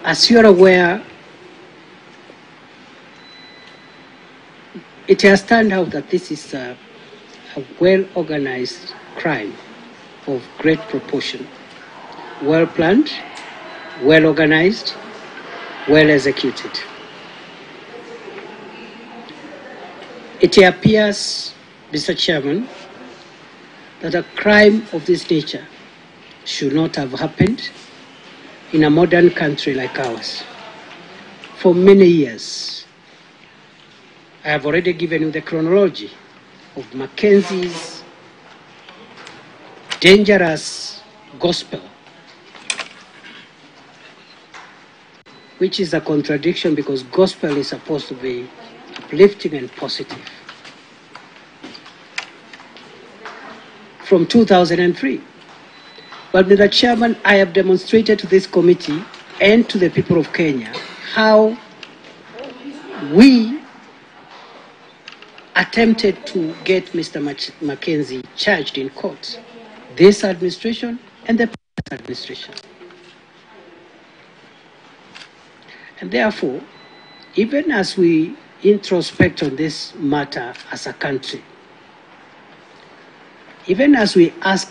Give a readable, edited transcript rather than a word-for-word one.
As you are aware, it has turned out that this is a well-organized crime of great proportion, well-planned, well-organized, well-executed. It appears, Mr. Chairman, that a crime of this nature should not have happened in a modern country like ours. For many years, I have already given you the chronology of Mackenzie's dangerous gospel, which is a contradiction because gospel is supposed to be uplifting and positive. From 2003. But Mr. Chairman, I have demonstrated to this committee and to the people of Kenya how we attempted to get Mr. Mackenzie charged in court, this administration and the previous administration. And therefore, even as we introspect on this matter as a country, even as we ask